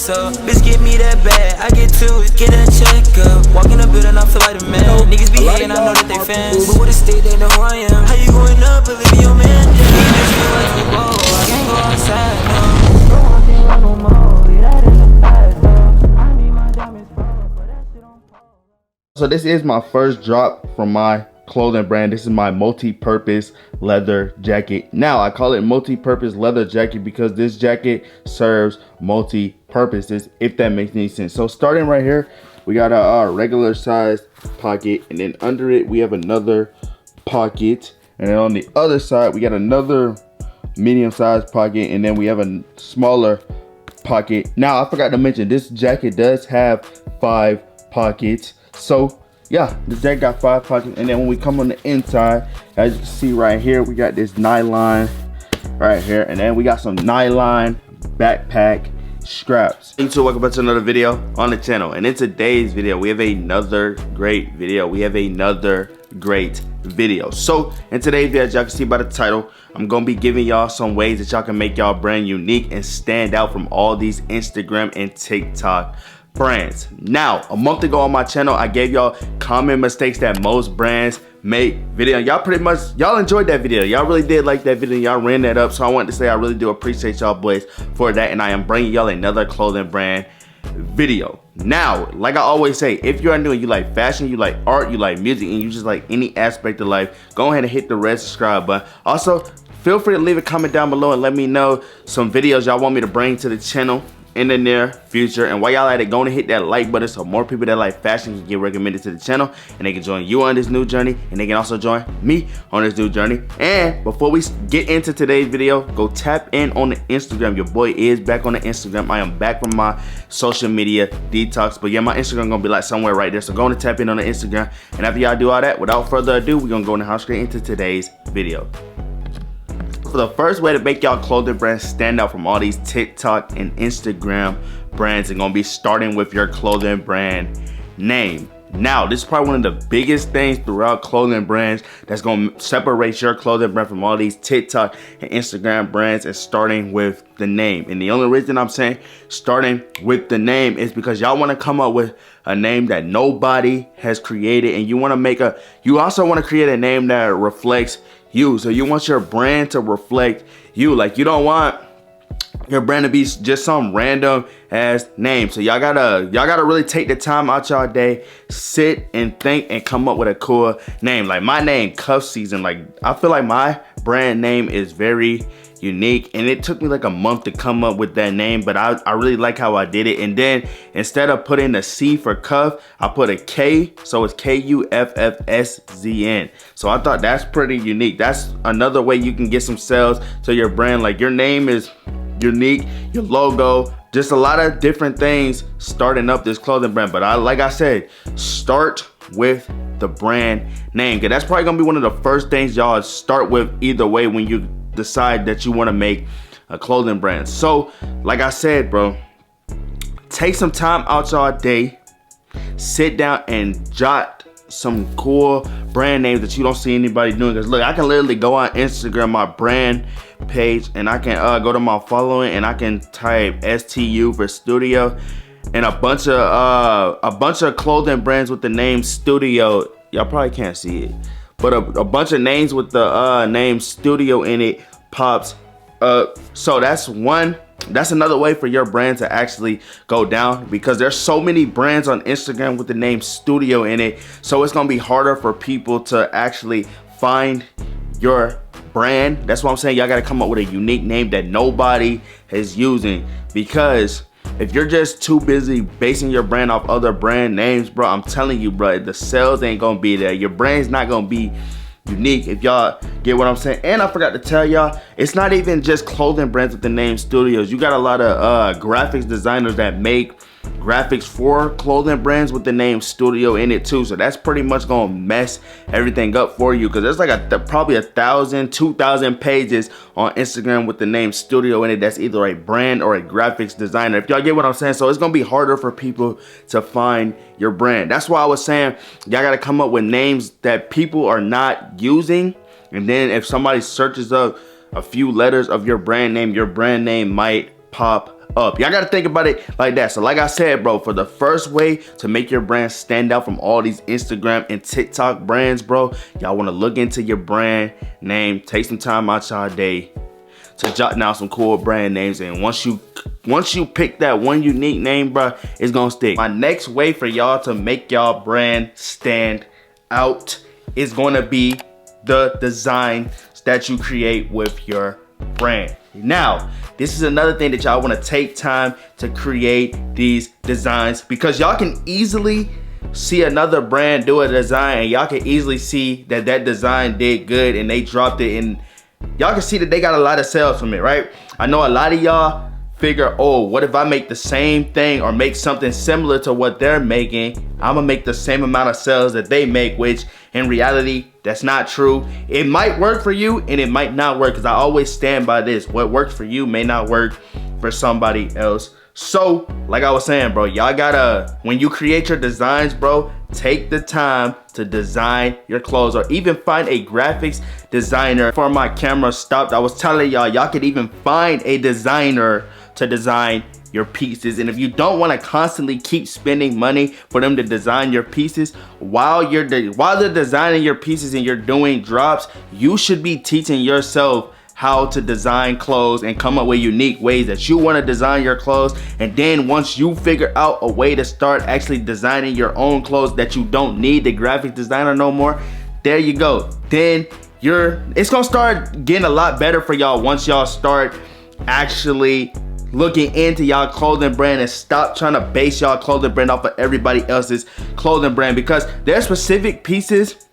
so. Bitch, get me that bag, I get to it, get that check up. Walk in the building, I feel like the man. Niggas be hating, I know that they fans. But with the state, they know who I am. How you going up, believe in your man? Yeah, bitch, feel like you go. I can't go outside, no. Don't want to think no more, leave that in the past, though. I need my diamonds fall, but that shit don't fall. So this is my first drop from my clothing brand. This is my multi-purpose leather jacket. Now I call it multi-purpose leather jacket because this jacket serves multi-purposes, if that makes any sense. So starting right here, we got a regular sized pocket, and then under it we have another pocket, and then on the other side we got another medium sized pocket, and then we have a smaller pocket. Now I forgot to mention, this jacket does have 5 pockets. So yeah, the jacket got 5 pockets. And then when we come on the inside, as you can see right here, we got this nylon right here, and then we got some nylon backpack straps. Hey YouTube, welcome back to another video on the channel. And in today's video, we have another great video. So in today's video, as y'all can see by the title, I'm gonna be giving y'all some ways that y'all can make y'all brand unique and stand out from all these Instagram and TikTok brands. Now, a month ago on my channel, I gave y'all common mistakes that most brands make video. Y'all enjoyed that video. Y'all really did like that video. Y'all ran that up. So I wanted to say I really do appreciate y'all boys for that. And I am bringing y'all another clothing brand video. Now, like I always say, if you are new and you like fashion, you like art, you like music, and you just like any aspect of life, go ahead and hit the red subscribe button. Also, feel free to leave a comment down below and let me know some videos y'all want me to bring to the channel in the near future. And while y'all at it, go and hit that like button so more people that like fashion can get recommended to the channel, and they can join you on this new journey, and they can also join me on this new journey. And before we get into today's video, go tap in on the Instagram. Your boy is back on the Instagram. I am back from my social media detox, but yeah, my Instagram gonna be like somewhere right there, so go and tap in on the Instagram. And after y'all do all that, without further ado, we're gonna go and hop straight into today's video. So the first way to make y'all clothing brand stand out from all these TikTok and Instagram brands is gonna be starting with your clothing brand name. Now, this is probably one of the biggest things throughout clothing brands that's gonna separate your clothing brand from all these TikTok and Instagram brands, is starting with the name. And the only reason I'm saying starting with the name is because y'all wanna come up with a name that nobody has created, and you also wanna create a name that reflects you. So you want your brand to reflect you. Like, you don't want your brand to be just some random ass name. So y'all gotta really take the time out y'all day, sit and think and come up with a cool name. Like my name, Kuffszn. Like, I feel like my brand name is very unique, and it took me like a month to come up with that name, but I really like how I did it. And then instead of putting a C for cuff, I put a K, so it's Kuffszn. So I thought that's pretty unique. That's another way you can get some sales to your brand. Like, your name is unique, your logo, just a lot of different things starting up this clothing brand. But like I said, start with the brand name, because that's probably gonna be one of the first things y'all start with either way when you decide that you want to make a clothing brand. So like I said, bro, take some time out y'all day, sit down and jot some cool brand names that you don't see anybody doing. Because look, I can literally go on Instagram, my brand page, and I can go to my following, and I can type STU for studio, and a bunch of clothing brands with the name studio. Y'all probably can't see it, but a bunch of names with the name studio in it pops up. So that's another way for your brand to actually go down, because there's so many brands on Instagram with the name studio in it. So it's gonna be harder for people to actually find your brand. That's why I'm saying y'all gotta come up with a unique name that nobody is using, because if you're just too busy basing your brand off other brand names, bro, I'm telling you, bro, the sales ain't gonna be there. Your brand's not gonna be unique, if y'all get what I'm saying. And I forgot to tell y'all, it's not even just clothing brands with the name studios. You got a lot of graphics designers that make graphics for clothing brands with the name studio in it too. So that's pretty much gonna mess everything up for you, because there's like probably 1,000, 2,000 pages on Instagram with the name studio in it that's either a brand or a graphics designer, if y'all get what I'm saying. So it's gonna be harder for people to find your brand. That's why I was saying y'all gotta come up with names that people are not using, and then if somebody searches up a few letters of your brand name might pop up. Y'all gotta think about it like that. So like I said, bro, for the first way to make your brand stand out from all these Instagram and TikTok brands, bro, y'all wanna look into your brand name, take some time out y'all day to jot down some cool brand names, and once you pick that one unique name, bro, it's gonna stick. My next way for y'all to make y'all brand stand out is gonna be the design that you create with your brand. Now, this is another thing that y'all want to take time to create these designs, because y'all can easily see another brand do a design and y'all can easily see that that design did good and they dropped it, and y'all can see that they got a lot of sales from it, right? I know a lot of y'all figure, oh, what if I make the same thing or make something similar to what they're making? I'm gonna make the same amount of sales that they make, which in reality, that's not true. It might work for you and it might not work, because I always stand by this. What works for you may not work for somebody else. So, like I was saying, bro, y'all gotta, when you create your designs, bro, take the time to design your clothes, or even find a graphics designer. Before my camera stopped, I was telling y'all could even find a designer to design your pieces. And if you don't want to constantly keep spending money for them to design your pieces, while they're designing your pieces and you're doing drops, you should be teaching yourself how to design clothes and come up with unique ways that you want to design your clothes. And then once you figure out a way to start actually designing your own clothes that you don't need the graphic designer no more, there you go. Then it's gonna start getting a lot better for y'all once y'all start actually looking into y'all clothing brand and stop trying to base y'all clothing brand off of everybody else's clothing brand, because there's specific pieces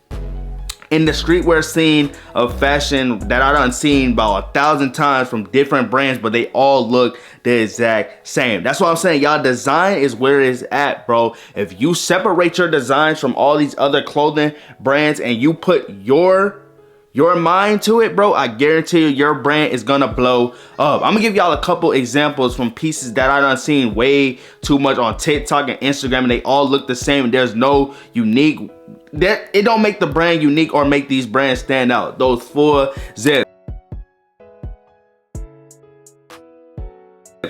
in the streetwear scene of fashion that I done seen about 1,000 times from different brands, but they all look the exact same. That's what I'm saying. Y'all design is where it's at, bro. If you separate your designs from all these other clothing brands and you put your mind to it, bro, I guarantee you your brand is gonna blow up. I'm gonna give y'all a couple examples from pieces that I done seen way too much on TikTok and Instagram, and they all look the same. There's no unique, it don't make the brand unique or make these brands stand out. Those 4 zips.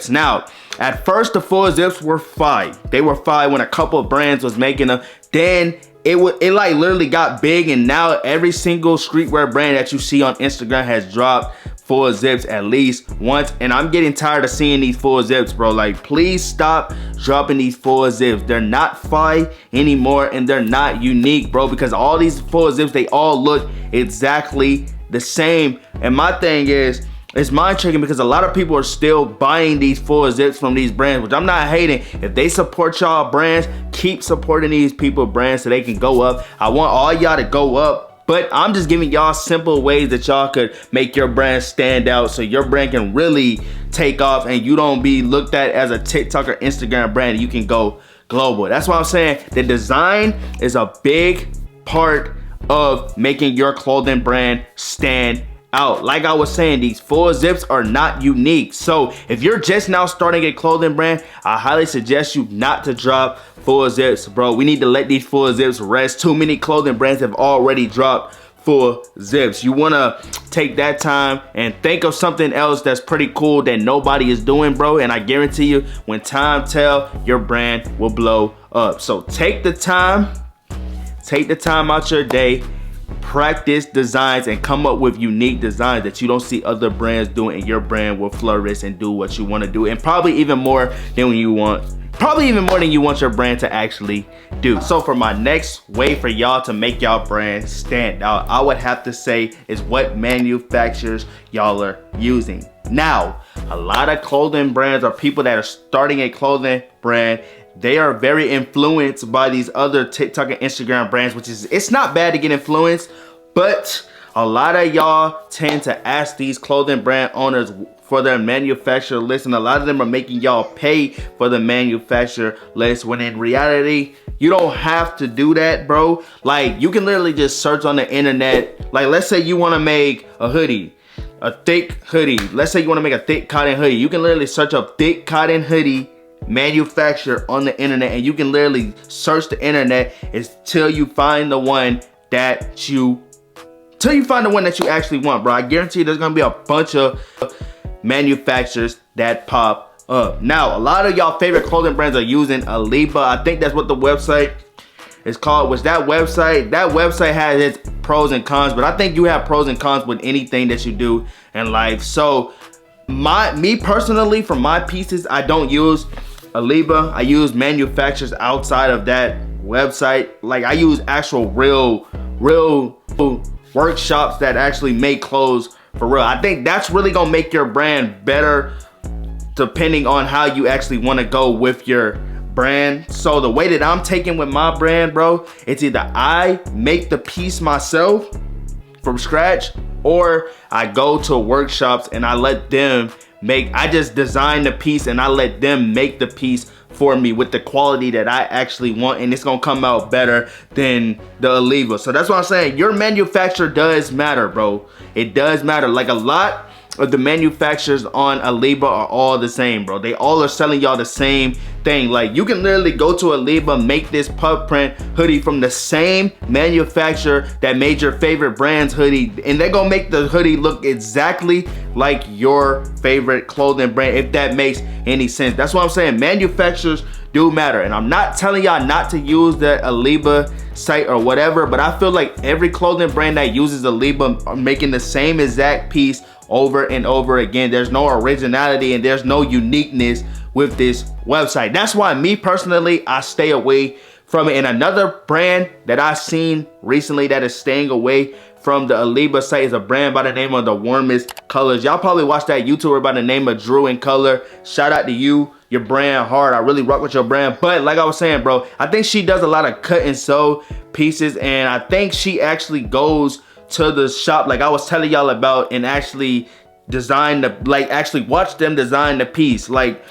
Now, at first the 4 zips were fire. They were fire when a couple of brands was making them. Then it like literally got big, and now every single streetwear brand that you see on Instagram has dropped 4 zips at least once. And I'm getting tired of seeing these 4 zips, bro. Like, please stop dropping these 4 zips. They're not fire anymore and they're not unique, bro, because all these 4 zips, they all look exactly the same. And my thing is, it's mind tricking because a lot of people are still buying these 4 zips from these brands, which I'm not hating. If they support y'all brands, keep supporting these people brands so they can go up. I want all y'all to go up, but I'm just giving y'all simple ways that y'all could make your brand stand out so your brand can really take off and you don't be looked at as a TikTok or Instagram brand. You can go global. That's why I'm saying the design is a big part of making your clothing brand stand out. Like I was saying, these 4 zips are not unique. So if you're just now starting a clothing brand, I highly suggest you not to drop 4 zips, bro. We need to let these 4 zips rest. Too many clothing brands have already dropped 4 zips. You want to take that time and think of something else that's pretty cool that nobody is doing, bro. And I guarantee you, when time tells, your brand will blow up. So take the time out your day, practice designs, and come up with unique designs that you don't see other brands doing, and your brand will flourish and do what you want to do, and probably even more than you want your brand to actually do. So for my next way for y'all to make y'all brand stand out, I would have to say is what manufacturers y'all are using. Now, a lot of clothing brands or people that are starting a clothing brand, they are very influenced by these other TikTok and Instagram brands, which is, it's not bad to get influenced, but a lot of y'all tend to ask these clothing brand owners for their manufacturer list, and a lot of them are making y'all pay for the manufacturer list, when in reality, you don't have to do that, bro. Like, you can literally just search on the internet. Like, let's say you want to make a hoodie, a thick hoodie. Let's say you want to make a thick cotton hoodie. You can literally search up thick cotton hoodie manufacturer on the internet, and you can literally search the internet until you find the one that you actually want, bro. I guarantee you there's gonna be a bunch of manufacturers that pop up. Now, a lot of y'all favorite clothing brands are using Aliba. I think that's what the website is called. Which that website has its pros and cons, but I think you have pros and cons with anything that you do in life. So me personally, for my pieces, I don't use Aliba. I use manufacturers outside of that website. Like, I use actual real workshops that actually make clothes for real. I think that's really gonna make your brand better depending on how you actually want to go with your brand. So the way that I'm taking with my brand, bro, it's either I make the piece myself from scratch, or I go to workshops and I let them I just design the piece and I let them make the piece for me with the quality that I actually want, and it's gonna come out better than the Aliba. So that's what I'm saying. Your manufacturer does matter, bro. It does matter. Like, a lot of the manufacturers on Aliba are all the same, bro. They all are selling y'all the same thing. Like, you can literally go to Aliba, make this puff print hoodie from the same manufacturer that made your favorite brand's hoodie, and they're gonna make the hoodie look exactly like your favorite clothing brand, if that makes any sense. That's what I'm saying. Manufacturers do matter, and I'm not telling y'all not to use the Aliba site or whatever, but I feel like every clothing brand that uses Aliba are making the same exact piece over and over again. There's no originality and there's no uniqueness with this website. That's why me personally, I stay away from it. And another brand that I've seen recently that is staying away from the Aliba site is a brand by the name of The Warmest Colors. Y'all probably watched that YouTuber by the name of Drew in Color. Shout out to you, your brand hard. I really rock with your brand. But like I was saying, bro, I think she does a lot of cut and sew pieces, and I think she actually goes to the shop like I was telling y'all about and actually design the, like, actually watch them design the piece. Like,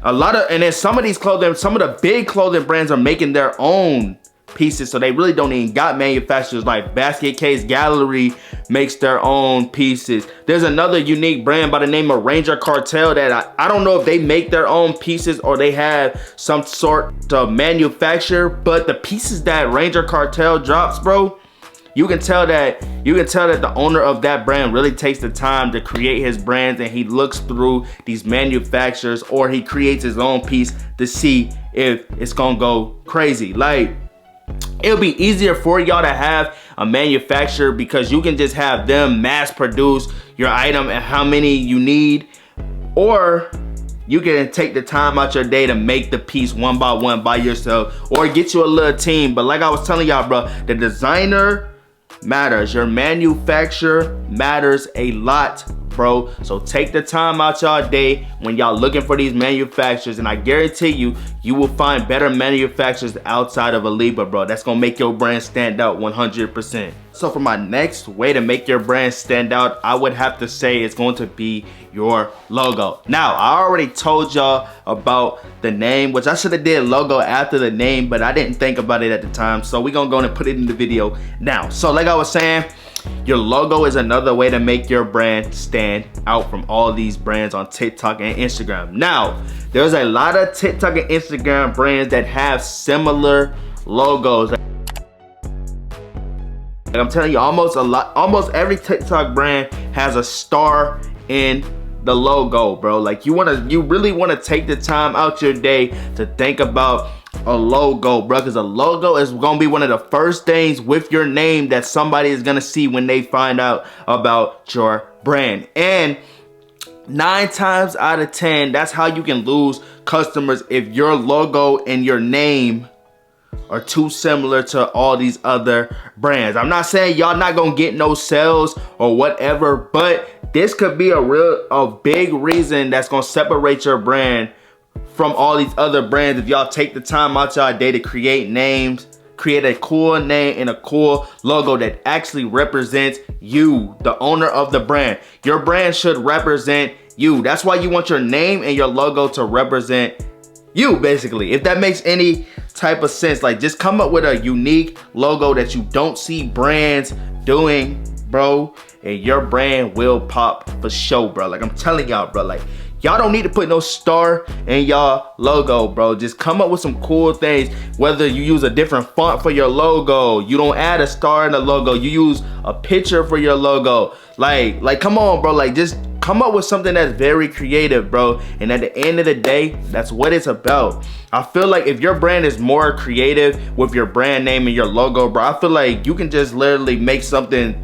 a lot of, and then some of these clothing, some of the big clothing brands are making their own pieces, so they really don't even got manufacturers. Like Basket Case Gallery makes their own pieces. There's another unique brand by the name of Ranger Cartel that I don't know if they make their own pieces or they have some sort of manufacturer, but the pieces that Ranger Cartel drops, bro, you can tell that the owner of that brand really takes the time to create his brands, and he looks through these manufacturers, or he creates his own piece to see if it's gonna go crazy. Like, it'll be easier for y'all to have a manufacturer because you can just have them mass produce your item and how many you need, or you can take the time out your day to make the piece one by one by yourself, or get you a little team. But like I was telling y'all, bro, the designer matters. Your manufacturer matters a lot, bro. So take the time out y'all day when y'all looking for these manufacturers, and I guarantee you will find better manufacturers outside of Aliba, bro. That's gonna make your brand stand out 100%. So for my next way to make your brand stand out, I would have to say it's going to be your logo. Now, I already told y'all about the name, which I should have did logo after the name, but I didn't think about it at the time. So we're gonna go and put it in the video now. So like I was saying, your logo is another way to make your brand stand out from all these brands on TikTok and Instagram. Now, there's a lot of TikTok and Instagram brands that have similar logos. Like, I'm telling you, almost every TikTok brand has a star in the logo, bro. Like, you really wanna take the time out your day to think about a logo, bro, because a logo is gonna be one of the first things with your name that somebody is gonna see when they find out about your brand. And 9 times out of 10, that's how you can lose customers, if your logo and your name are too similar to all these other brands. I'm not saying y'all not gonna get no sales or whatever, but this could be a big reason that's gonna separate your brand from all these other brands if y'all take the time out y'all day to create names, create a cool name and a cool logo that actually represents you, the owner of the brand. Your brand should represent you. That's why you want your name and your logo to represent you, basically. If that makes any type of sense, like, just come up with a unique logo that you don't see brands doing, bro, and your brand will pop for sure, bro. Like, I'm telling y'all, bro, like, y'all don't need to put no star in y'all logo, bro. Just come up with some cool things. Whether you use a different font for your logo, you don't add a star in the logo, you use a picture for your logo. Like come on, bro. Like, just come up with something that's very creative, bro. And at the end of the day, that's what it's about. I feel like if your brand is more creative with your brand name and your logo, bro, I feel like you can just literally make something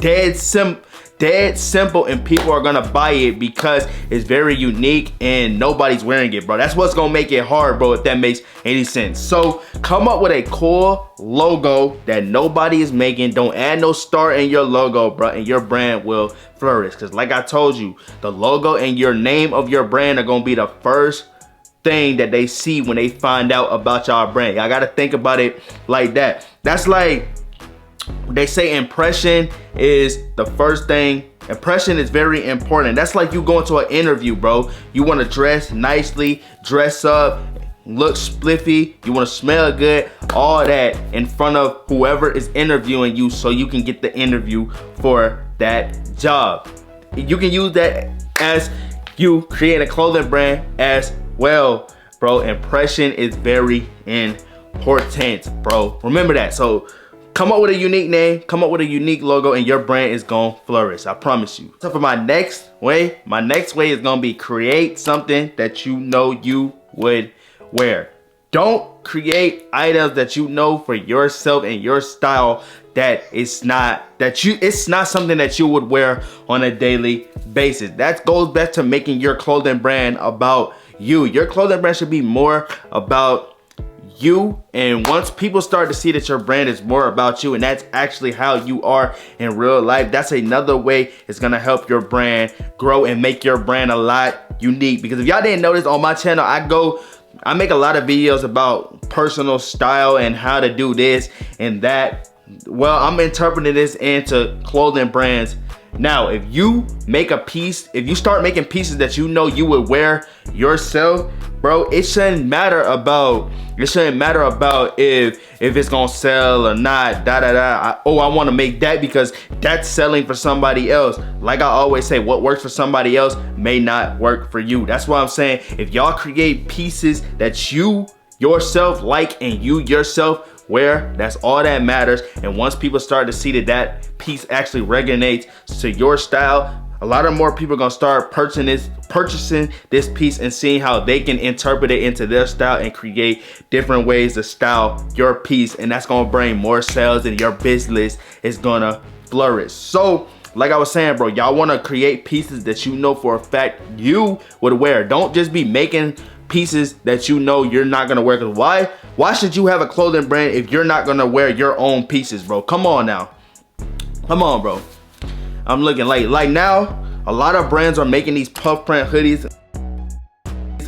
dead simple and people are gonna buy it because it's very unique and nobody's wearing it, bro. That's what's gonna make it hard, bro, if that makes any sense. So come up with a cool logo that nobody is making. Don't add no star in your logo, bro, and your brand will flourish. Because like I told you, the logo and your name of your brand are gonna be the first thing that they see when they find out about y'all brand. Y'all gotta think about it like that. That's like they say impression is the first thing. Impression is very important. That's like you going to an interview, bro. You want to dress nicely, dress up, look spliffy, you want to smell good, all that in front of whoever is interviewing you so you can get the interview for that job. You can use that as you create a clothing brand as well, bro. Impression is very important, bro. Remember that. So come up with a unique name, come up with a unique logo, and your brand is gonna flourish. I promise you. So for my next way is gonna be create something that you know you would wear. Don't create items that you know for yourself and your style that it's not something that you would wear on a daily basis. That goes back to making your clothing brand about you. Your clothing brand should be more about you, and once people start to see that your brand is more about you and that's actually how you are in real life, that's another way it's gonna help your brand grow and make your brand a lot unique. Because if y'all didn't notice, on my channel I make a lot of videos about personal style and how to do this and that. Well, I'm interpreting this into clothing brands. Now, if you make a piece, if you start making pieces that you know you would wear yourself, bro, it shouldn't matter about if it's gonna sell or not, I want to make that because that's selling for somebody else. Like I always say, what works for somebody else may not work for you. That's why I'm saying, if y'all create pieces that you yourself like and you yourself wear, that's all that matters. And once people start to see that that piece actually resonates to your style, a lot of more people are gonna start purchasing this piece and seeing how they can interpret it into their style and create different ways to style your piece, and that's gonna bring more sales and your business is gonna flourish. So like I was saying, bro, y'all wanna create pieces that you know for a fact you would wear. Don't just be making pieces that you know you're not gonna wear. Cause why should you have a clothing brand if you're not gonna wear your own pieces, bro? Come on now. Come on, bro. I'm looking like now, a lot of brands are making these puff print hoodies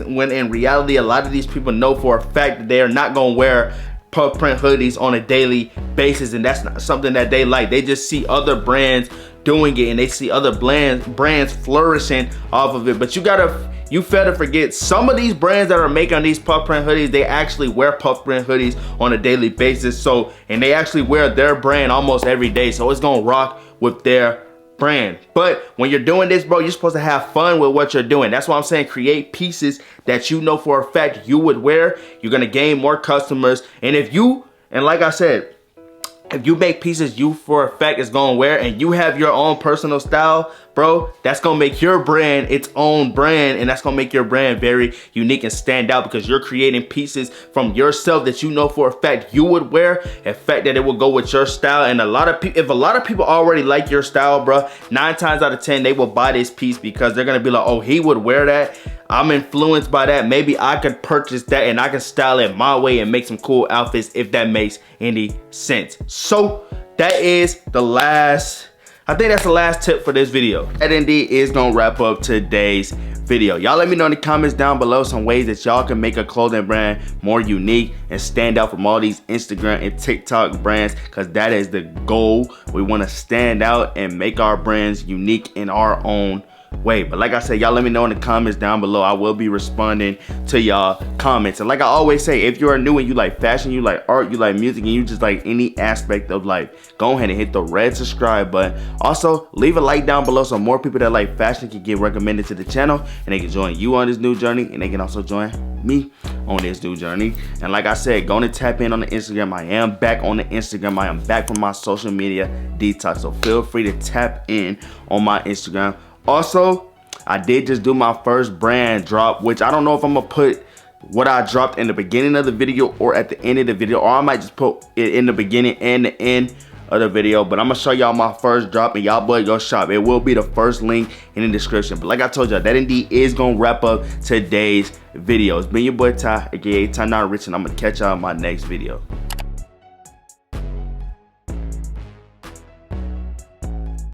when in reality, a lot of these people know for a fact that they are not gonna wear puff print hoodies on a daily basis, and that's not something that they like. They just see other brands doing it and they see other brands flourishing off of it. But you fail to forget, some of these brands that are making these puff print hoodies, they actually wear puff print hoodies on a daily basis. So, and they actually wear their brand almost every day. So it's gonna rock with their brand. But when you're doing this, bro, you're supposed to have fun with what you're doing. That's why I'm saying create pieces that you know for a fact you would wear. You're gonna gain more customers. And like I said, if you make pieces you for a fact is gonna wear and you have your own personal style, bro, that's gonna make your brand its own brand, and that's gonna make your brand very unique and stand out because you're creating pieces from yourself that you know for a fact you would wear, a fact that it will go with your style. And if a lot of people already like your style, bro, 9 times out of 10 they will buy this piece because they're gonna be like, oh, he would wear that, I'm influenced by that, maybe I could purchase that and I can style it my way and make some cool outfits, if that makes any sense. So that is the last, I think that's the last tip for this video. That indeed is gonna wrap up today's video. Y'all let me know in the comments down below some ways that y'all can make a clothing brand more unique and stand out from all these Instagram and TikTok brands, because that is the goal. We want to stand out and make our brands unique in our own way. But like I said, y'all let me know in the comments down below. I will be responding to y'all comments. And like I always say, if you are new and you like fashion, you like art, you like music, and you just like any aspect of life, go ahead and hit the red subscribe button. Also, leave a like down below so more people that like fashion can get recommended to the channel, and they can join you on this new journey, and they can also join me on this new journey. And like I said, go and tap in on the Instagram. I am back on the Instagram. I am back from my social media detox, so feel free to tap in on my Instagram. Also, I did just do my first brand drop, which I don't know if I'm gonna put what I dropped in the beginning of the video or at the end of the video, or I might just put it in the beginning and the end of the video. But I'm gonna show y'all my first drop, and y'all boy go shop. It will be the first link in the description. But like I told y'all, that indeed is gonna wrap up today's video. It's been your boy Ty, aka tynotrixhh, and I'm gonna catch y'all in my next video.